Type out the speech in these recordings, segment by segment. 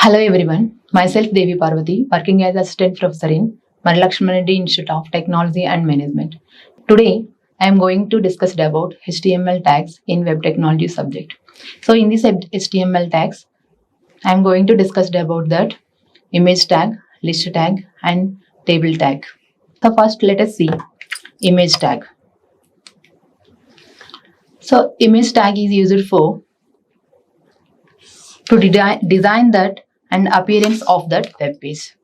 Hello everyone, myself Devi Parvathi, working as Assistant Professor in Marri Institute of Technology and Management. Today, I am going to discuss about HTML tags in web technology subject. So in this HTML tags, I am going to discuss about that image tag, list tag and table tag. So first let us see image tag. So image tag is used for to design that and appearance of that web page.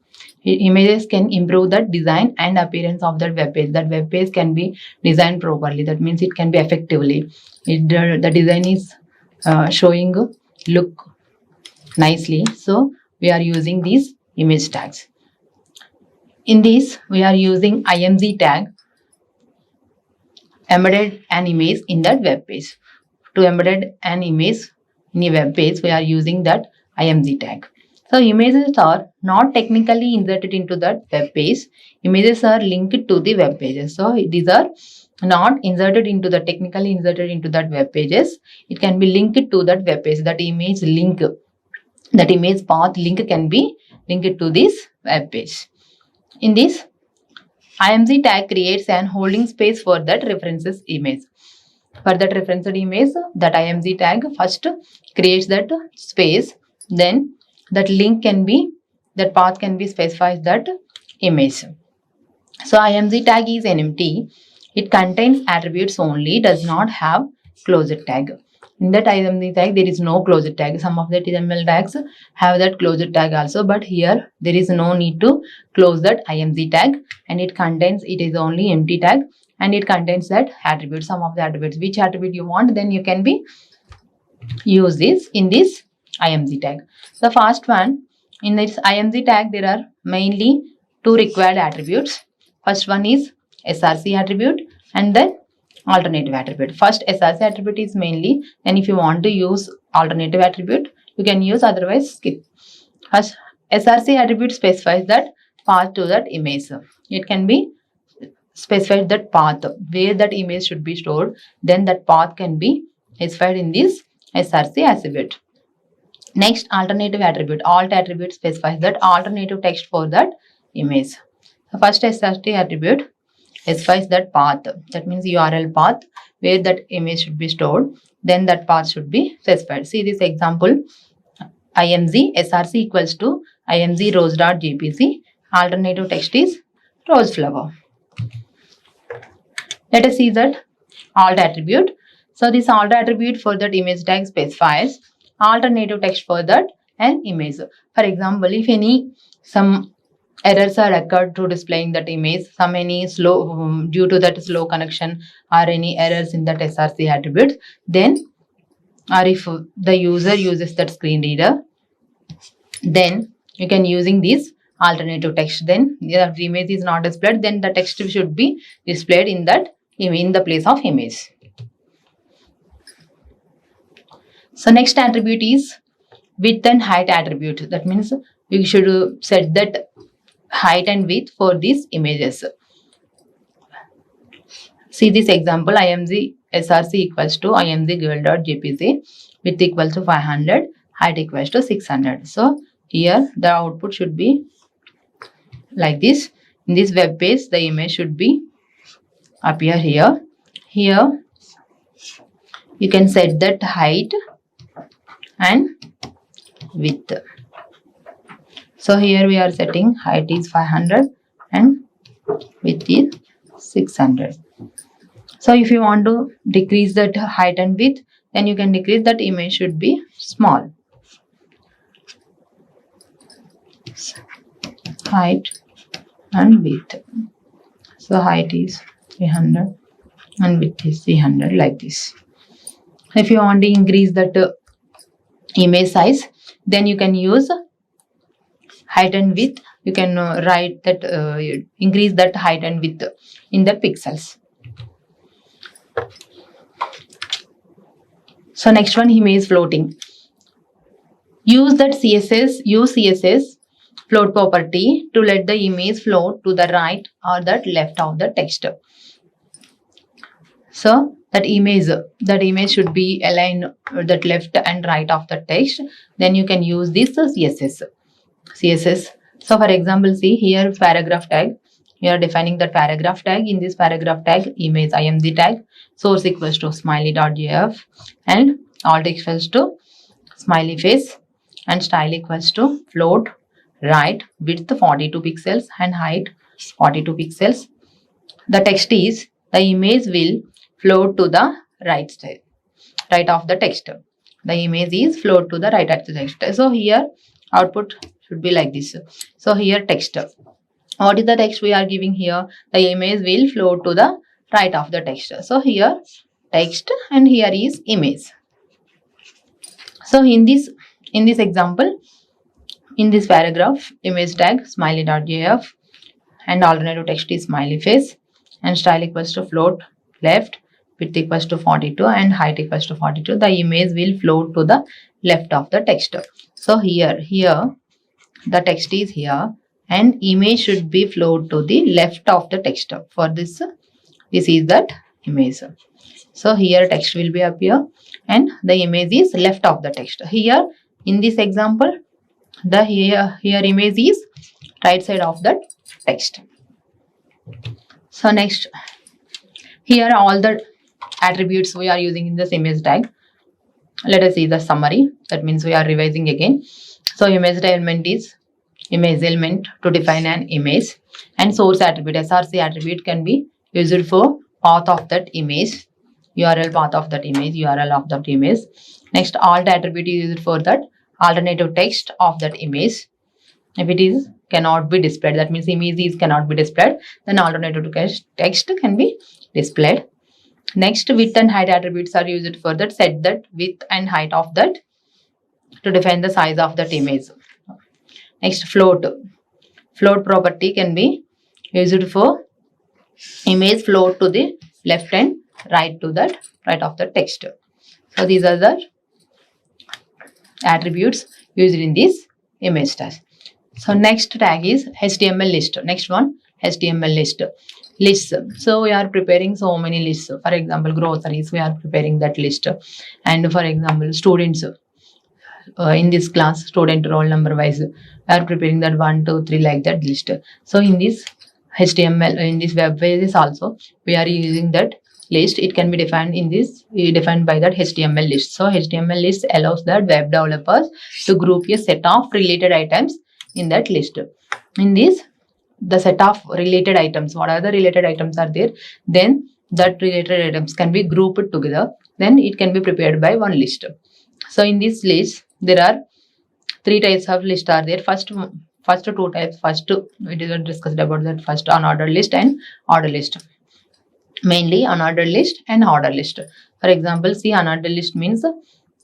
Images can improve the design and appearance of that web page. That web page can be designed properly. That means it can be effectively. The design is showing look nicely. So we are using these image tags. In this, we are using img tag embedded an image in that web page. To embed an image in a web page, we are using that img tag. So images are not technically inserted into that web page. Images are linked to the web pages. So these are not inserted into the technically inserted into that web pages. It can be linked to that web page. That image link, that image path link can be linked to this web page. In this, img tag creates an holding space for that references image. For that referenced image, that img tag first creates that space, then that link can be, that path can be specified that image. So img tag is an empty. It contains attributes only, does not have closed tag. In that img tag, there is no closed tag. Some of the HTML tags have that closed tag also, but here there is no need to close that img tag, and it is only empty tag, and it contains that attribute, some of the attributes. Which attribute you want, then you can be use this in this img tag. The first one, in this img tag, there are mainly two required attributes. First one is src attribute and then alternative attribute. First src attribute is mainly, and if you want to use alternative attribute, you can use, otherwise skip. First src attribute specifies that path to that image. It can be specified that path where that image should be stored, then that path can be specified in this src attribute. Next, alternative attribute. Alt attribute specifies that alternative text for that image. The first src attribute specifies that path. That means URL path where that image should be stored. Then that path should be specified. See this example. img src equals to img rose.jpg. Alternative text is rose flower. Let us see that alt attribute. So this alt attribute for that image tag specifies alternative text for that an image. For example, if some errors are occurred to displaying that image, any slow due to that slow connection or any errors in that src attribute, then, or if the user uses that screen reader, then you can using this alternative text. Then if the image is not displayed, then the text should be displayed in that in the place of image. So next attribute is width and height attribute. That means we should set that height and width for these images. See this example, img src equals to img girl.jpg, width equals to 500, height equals to 600. So here the output should be like this. In this web page, the image should be appear here. Here you can set that height and width. So here we are setting height is 500 and width is 600. So if you want to decrease that height and width, then you can decrease that image should be small. Height and width. So height is 300 and width is 300, like this. If you want to increase that image size, then you can use height and width. You can write that increase that height and width in the pixels. So next one, image floating. Use CSS float property to let the image float to the right or that left of the text. So that image should be aligned that left and right of the text, then you can use this css. So for example, see here paragraph tag. We are defining the paragraph tag. In this paragraph tag, image img tag, source equals to smiley.jf, and alt equals to smiley face, and style equals to float, right, width 42 pixels and height 42 pixels. The text is, the image will float to the right side, right of the text. The image is float to the right of the text. So here output should be like this. So here text. What is the text we are giving here? The image will float to the right of the text. So here text and here is image. So in this example, in this paragraph, image tag smiley.jf, and alternative text is smiley face, and style equals to float left, width equals to 42 and height equals to 42. The image will float to the left of the text. So here the text is here and image should be float to the left of the text. For this is that image. So here text will be appear and the image is left of the text. Here in this example, the here image is right side of that text. So next, here all the attributes we are using in this image tag. Let us see the summary. That means we are revising again. So image element is image element to define an image, and source attribute, src attribute, can be used for path of that image, URL path of that image, URL of that image. Next, alt attribute is used for that alternative text of that image. If it is cannot be displayed, that means image is cannot be displayed, then alternative text can be displayed. Next, width and height attributes are used for that, set that width and height of that to define the size of that image. Next, float property can be used for image float to the left and right to that right of the text. So these are the attributes used in this image tag. So next tag is HTML list. Next one, HTML list. Lists. So we are preparing so many lists. For example, groceries, we are preparing that list. And for example, students, in this class, student roll number wise, we are preparing that 1, 2, 3 like that list. So in this HTML, in this web pages also, we are using that list. It can be defined by that HTML list. So HTML list allows that web developers to group a set of related items in that list. In this, the set of related items, what are the related items are there, then that related items can be grouped together, then it can be prepared by one list. So in this list, there are 3 types of list are there. First 2 types. First, we discussed about that, first unordered list and ordered list. Mainly unordered list and ordered list. For example, see, unordered list means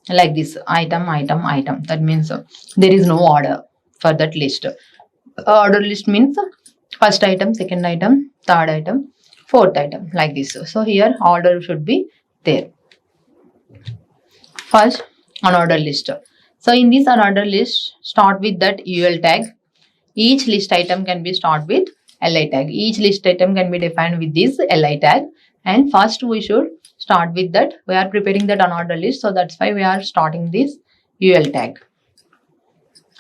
like this, item. That means there is no order for that list. Ordered list means first item, second item, third item, fourth item, like this. So here order should be there. First, unordered list. So in this unordered list, start with that UL tag. Each list item can be start with li tag. Each list item can be defined with this li tag. And first we should start with that. We are preparing that unordered list, so that's why we are starting this UL tag.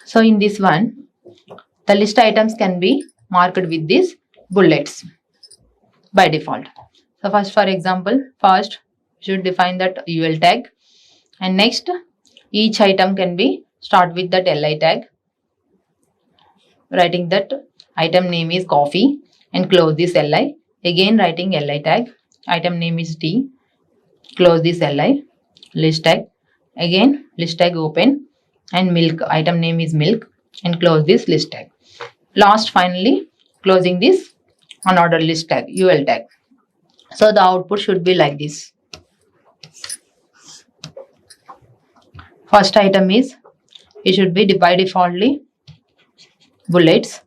So in this one, the list items can be marked with these bullets by default. So first, for example, first should define that UL tag, and next each item can be start with that li tag, writing that item name is coffee and close this li, again writing li tag, item name is tea, close this li, list tag, again list tag open, and milk, item name is milk and close this list tag. Last, finally closing this unordered list tag, UL tag. So the output should be like this. First item is, it should be by defaultly bullets,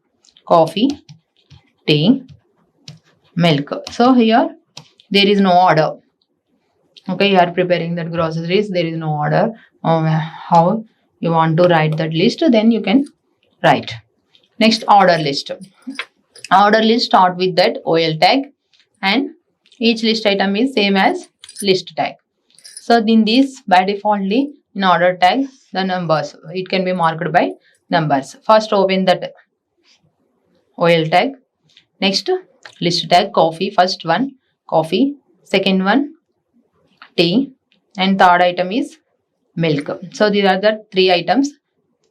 coffee, tea, milk. So here there is no order. Okay, you are preparing that groceries, there is no order. How you want to write that list, then you can write. Next, order list. Order list start with that OL tag, and each list item is same as list tag. So in this, by defaultly, in order tag, the numbers, it can be marked by numbers. First open that OL tag. Next, list tag, coffee. First one, coffee. Second one, tea. And third item is milk. So these are the three items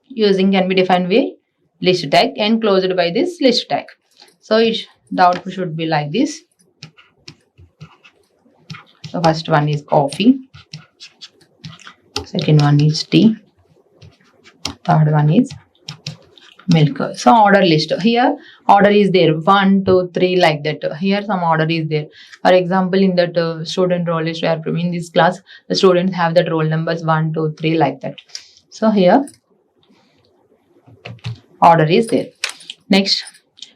using can be defined with list tag and closed by this list tag. So the output should be like this. So first one is coffee. Second one is tea. Third one is milk. So order list. Here order is there 1, 2, 3 like that. Here some order is there. For example, in that student roll list, where in this class the students have that roll numbers 1, 2, 3 like that. So here order is there. Next,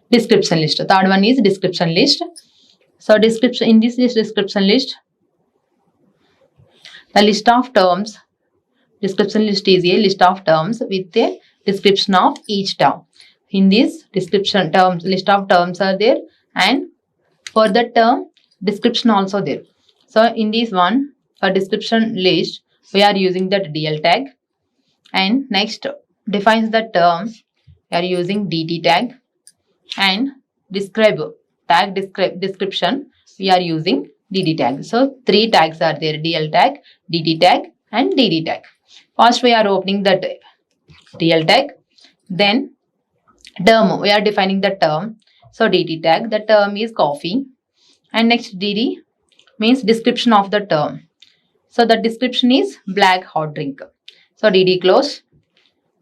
description list. Third one is description list. So description, in this description list, the list of terms. Description list is a list of terms with a description of each term. In this description terms, list of terms are there, and for the term description also there. So in this one, for description list, we are using that DL tag, and next defines the term, we are using DT tag, and describe tag description, we are using DD tag. So three tags are there: DL tag, DT tag, and DD tag. First we are opening that DL tag, then term, we are defining the term. So DT tag, the term is coffee, and next DD means description of the term. So the description is black hot drink. So DD close.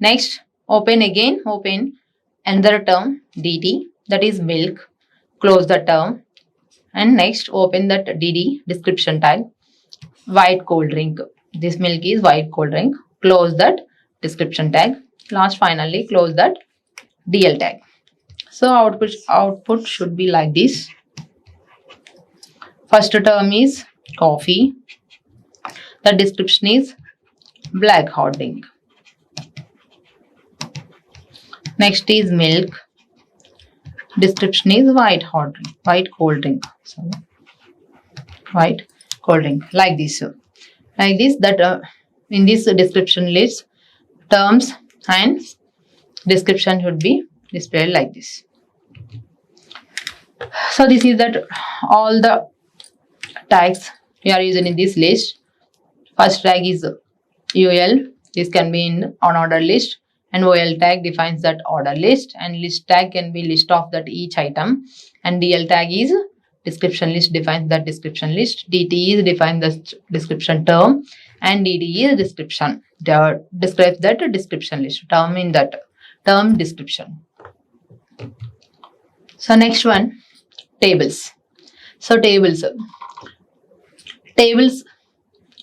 Next open again, open another term DT, that is milk, close the term, and next open that DD description tag, white cold drink. This milk is white cold drink, close that description tag. Last finally close that DL tag. So output should be like this. First term is coffee, the description is black hot drink. Next is milk, description is white cold drink. Sorry, white cold drink, like this. Like this, that in this description list, terms and description should be displayed like this. So this is that all the tags we are using in this list. First tag is UL, this can be in on order list, and OL tag defines that order list, and list tag can be list of that each item, and DL tag is description list, defines that description list. DT is define the description term, and DD is description, describes that description list, term in that term description. So next one, tables. So tables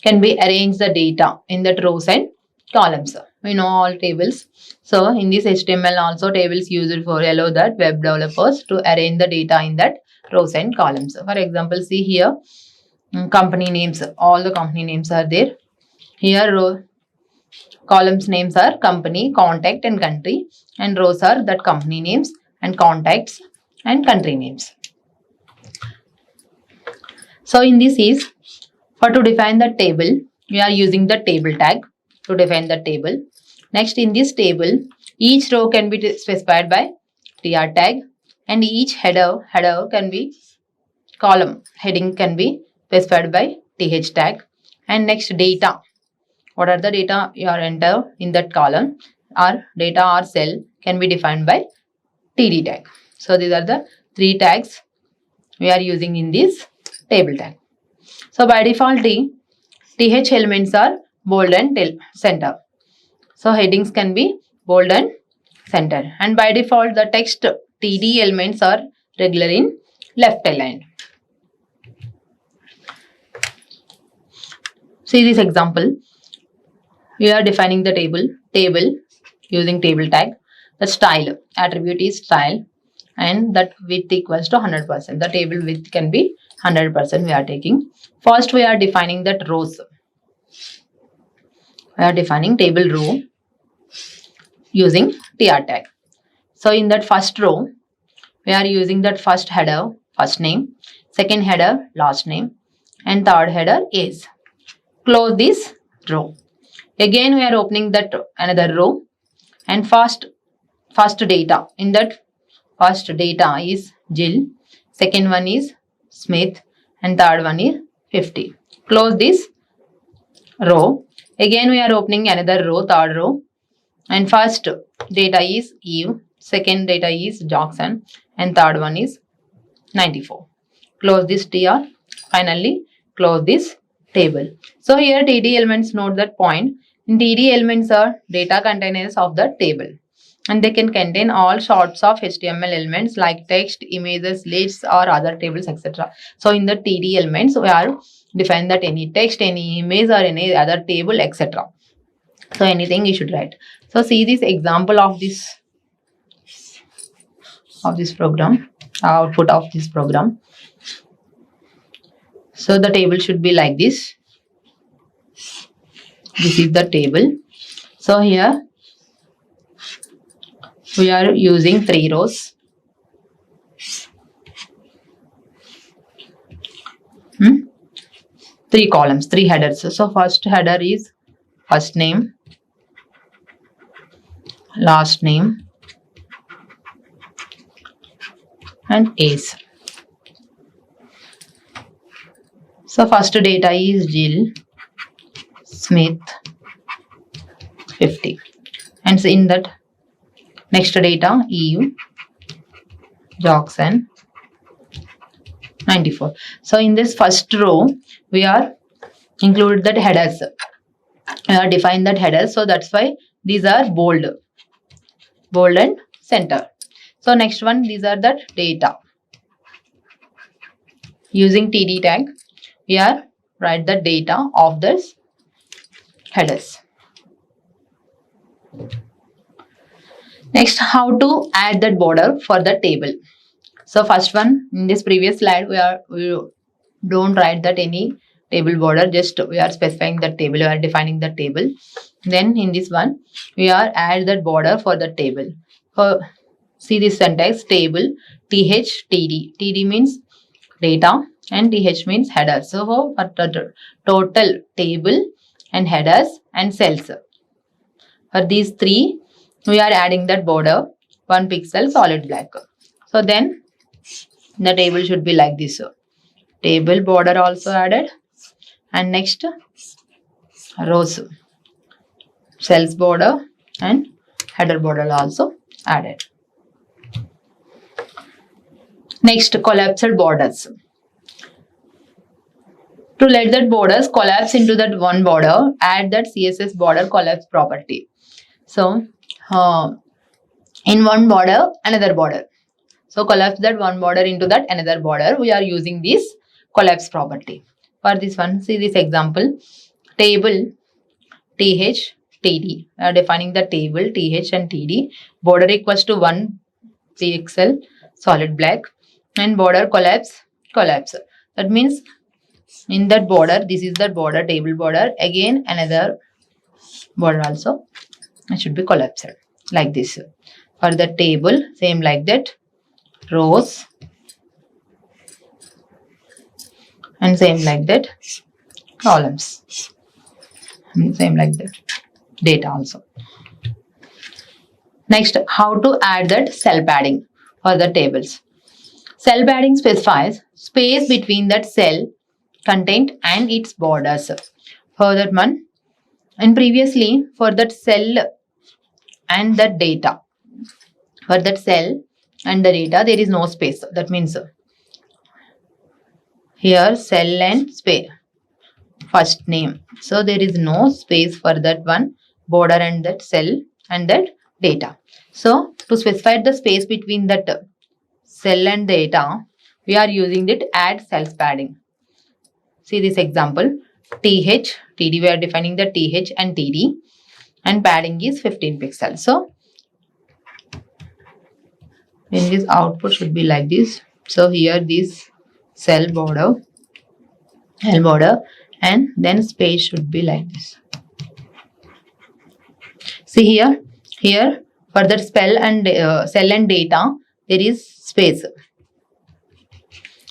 can be arrange the data in that rows and columns. We know all tables. So in this HTML also tables used for allow that web developers to arrange the data in that rows and columns. For example, see here, company names, all the company names are there. Here row columns names are company, contact, and country, and rows are that company names and contacts and country names. So in this is, for to define the table, we are using the table tag to define the table. Next, in this table, each row can be specified by tr tag, and each header can be column heading can be specified by th tag. And next, data, what are the data you are enter in that column or data or cell can be defined by td tag. So these are the three tags we are using in this table tag. So by default, th elements are bold and center. So headings can be bold and center. And by default, the text td elements are regular in left aligned. See this example. We are defining the table using table tag. The style attribute is style, and that width equals to 100%. The table width can be 100% we are taking. First, we are defining that rows. We are defining table row using tr tag. So in that first row, we are using that first header, first name, second header, last name, and third header is. Close this row. Again we are opening that another row, and first data. In that first data is Jill, second one is Smith, and third one is 50. Close this row. Again we are opening another row, third row, and first data is Eve, second data is Jackson, and third one is 94. Close this TR. Finally close this table. So here TD elements, note that point. In TD elements are data containers of the table, and they can contain all sorts of HTML elements like text, images, lists, or other tables, etc. So in the TD elements we are define that any text, any image, or any other table, etc. So anything you should write. So see this example of this program, output of this program. So the table should be like this. This is the table. So here we are using 3 rows. 3 columns, 3 headers. So first header is first name, last name, and age. So first data is Jill, Smith, 50, and so in that next data Eve, Jackson, 94. So in this first row we are included that headers. We are defined that headers, so that's why these are bold and center. So next one, these are that data. Using TD tag we are write the data of this headers. Next, how to add that border for the table. So first one, in this previous slide we don't write that any table border, just we are specifying the table, we are defining the table. Then in this one we are add that border for the table. See this syntax, table th td. Td means data and th means header. So for total table and headers and cells, for these 3 we are adding that border 1 pixel solid black. So then the table should be like this. Table border also added, and next rows, cells border and header border also added. Next, collapsed borders. To let that borders collapse into that one border, add that CSS border collapse property. So in one border, another border. So collapse that one border into that another border. We are using this collapse property. For this one, see this example, table th td. We are defining the table th and td. Border equals to 1 pixel solid black, and border collapse. That means in that border, this is the border, table border. Again another border also, it should be collapsed like this. For the table, same like that, rows, and same like that, columns, and same like that, data also. Next, how to add that cell padding for the tables. Cell padding specifies space between that cell content and its borders. For that one, and previously for that cell and the data, for that cell and the data there is no space. That means here cell and space, first name, so there is no space for that one border and that cell and that data. So to specify the space between that cell and data, we are using that add cells padding. See this example, th td, we are defining the th and td, and padding is 15 pixels. So in this output should be like this. So here this cell border, L border, and then space should be like this. See here for that spell and cell and data there is space.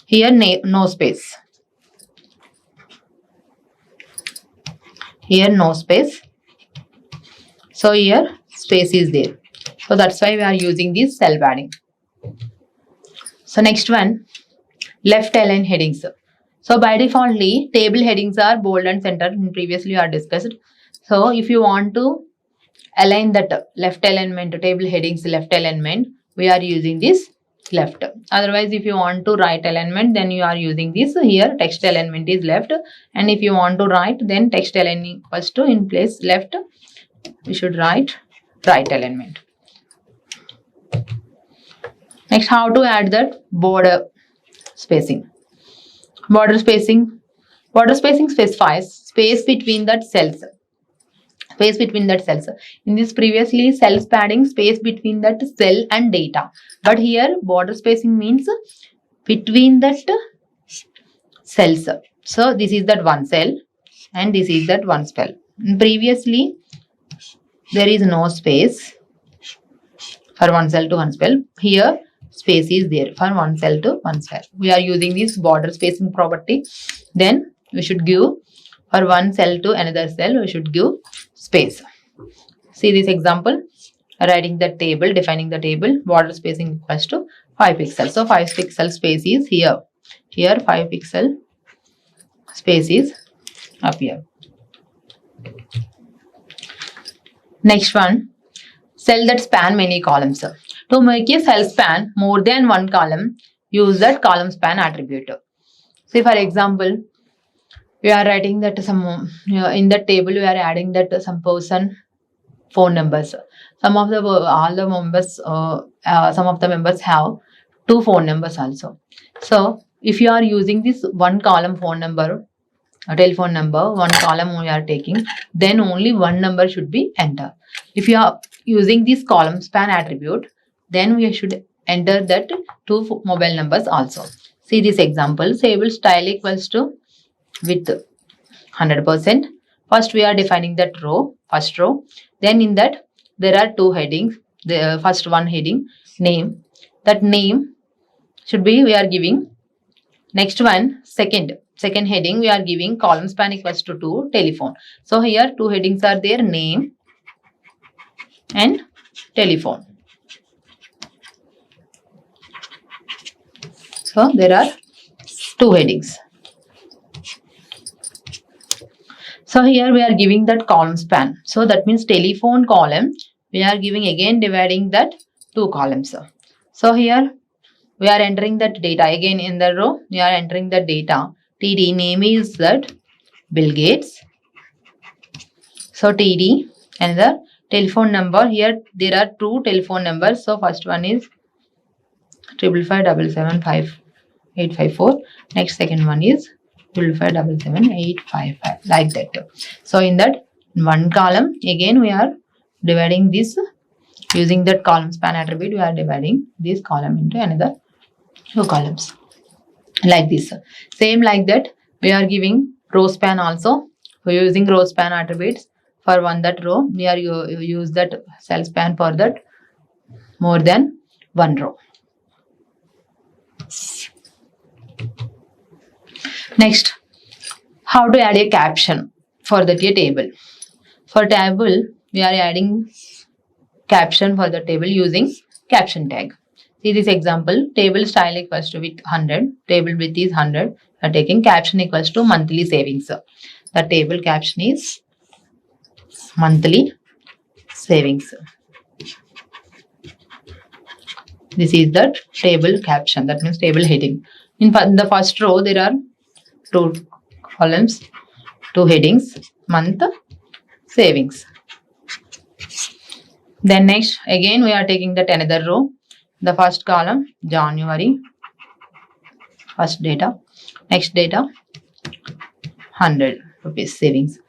Here no space. here no space. So here space is there. So that's why we are using this cell padding. So next one, left align headings. So by defaultly, table headings are bold and center. Previously, we are discussed. So if you want to align that left alignment, table headings left alignment, we are using this left. Otherwise, if you want to right alignment, then you are using this. Here text alignment is left, and if you want to right, then text aligning first in place left. We should write right alignment. Next, how to add that border spacing. Border spacing specifies space between that cells. Space between that cells. In this previously cells padding space between that cell and data. But here border spacing means between that cells. So this is that one cell and this is that one cell. Previously there is no space for one cell to one cell. Here space is there for one cell to one cell. We are using this border spacing property. Then we should give for one cell to another cell, we should give space. See this example, writing the table, defining the table, border spacing equals to 5 pixels. So 5 pixel space is here. Here 5 pixel space is up here. Next one, cell that span many columns. To make a cell span more than one column, use that column span attribute. See for example, we are writing that some in that table we are adding that some person phone numbers. Some of the members have 2 phone numbers also. So if you are using this one column phone number, a telephone number, one column we are taking, then only one number should be entered. If you are using this column span attribute, then we should enter that 2 mobile numbers also. See this example, table style equals to with 100%. First we are defining that row, first row. Then in that there are 2 headings. The first one heading name. That name should be we are giving. Next one second heading we are giving column span equals to 2 telephone. So here 2 headings are there, name and telephone. So there are 2 headings. So here we are giving that column span. So that means telephone column we are giving again dividing that 2 columns. So here we are entering that data again in the row. We are entering the data. TD name is that Bill Gates. So TD and the telephone number. Here there are 2 telephone numbers. So first one is 555775854. Next second one is 5577855 like that. So in that one column again we are dividing this using that column span attribute. We are dividing this column into another 2 columns like this. Same like that we are giving row span also. We are using row span attributes for one that row. We are use that cell span for that more than one row. Next, how to add a caption for the table. For table, we are adding caption for the table using caption tag. See this example, table style equals to with 100, table width is 100. We are taking caption equals to monthly savings. The table caption is monthly savings. This is the table caption, that means table heading. In the first row, there are 2 columns, 2 headings, month, savings. Then next, again we are taking that another row. The first column, January, first data, next data, 100 rupees savings.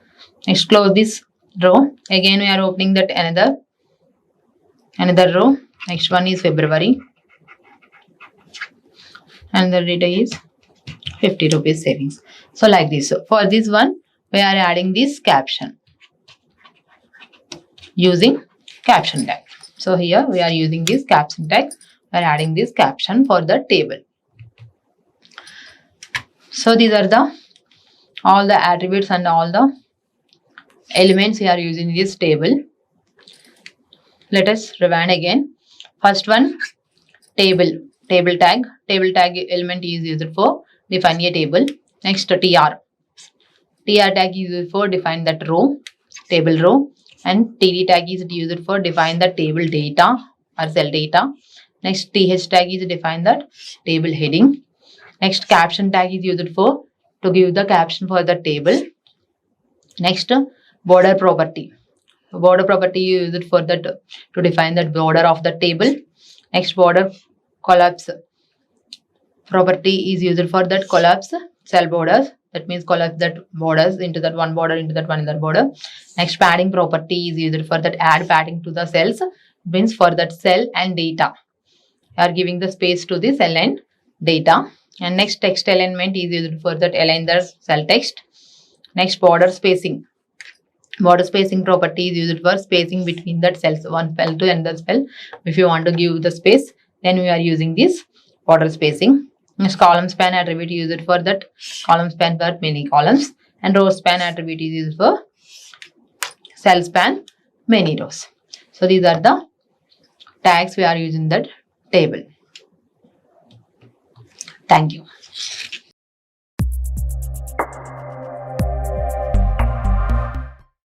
Next, close this row. Again we are opening that another row. Next one is February, and the data is 50 rupees savings. So like this. So for this one, we are adding this caption using caption tag. So here we are using this caption tag. We are adding this caption for the table. So these are all the attributes and all the elements we are using in this table. Let us rewind again. First one, table tag. Table tag element is used for define a table. Next, tr tag is used for define that row, table row, and td tag is used for define the table data or cell data. Next, th tag is define that table heading. Next, caption tag is used for to give the caption for the table. Next, border property. Border property is used for that to define that border of the table. Next, border collapse property is used for that collapse cell borders. That means collapse that borders into that one border into that one other border. Next, padding property is used for that add padding to the cells. It means for that cell and data. You are giving the space to the cell and data. And next, text alignment is used for that align the cell text. Next, border spacing. Border spacing property is used for spacing between that cells, one cell to another cell. If you want to give the space, then we are using this border spacing. Next, column span attribute is used for that column span for many columns, and row span attribute is used for cell span many rows. So these are the tags we are using that table. Thank you.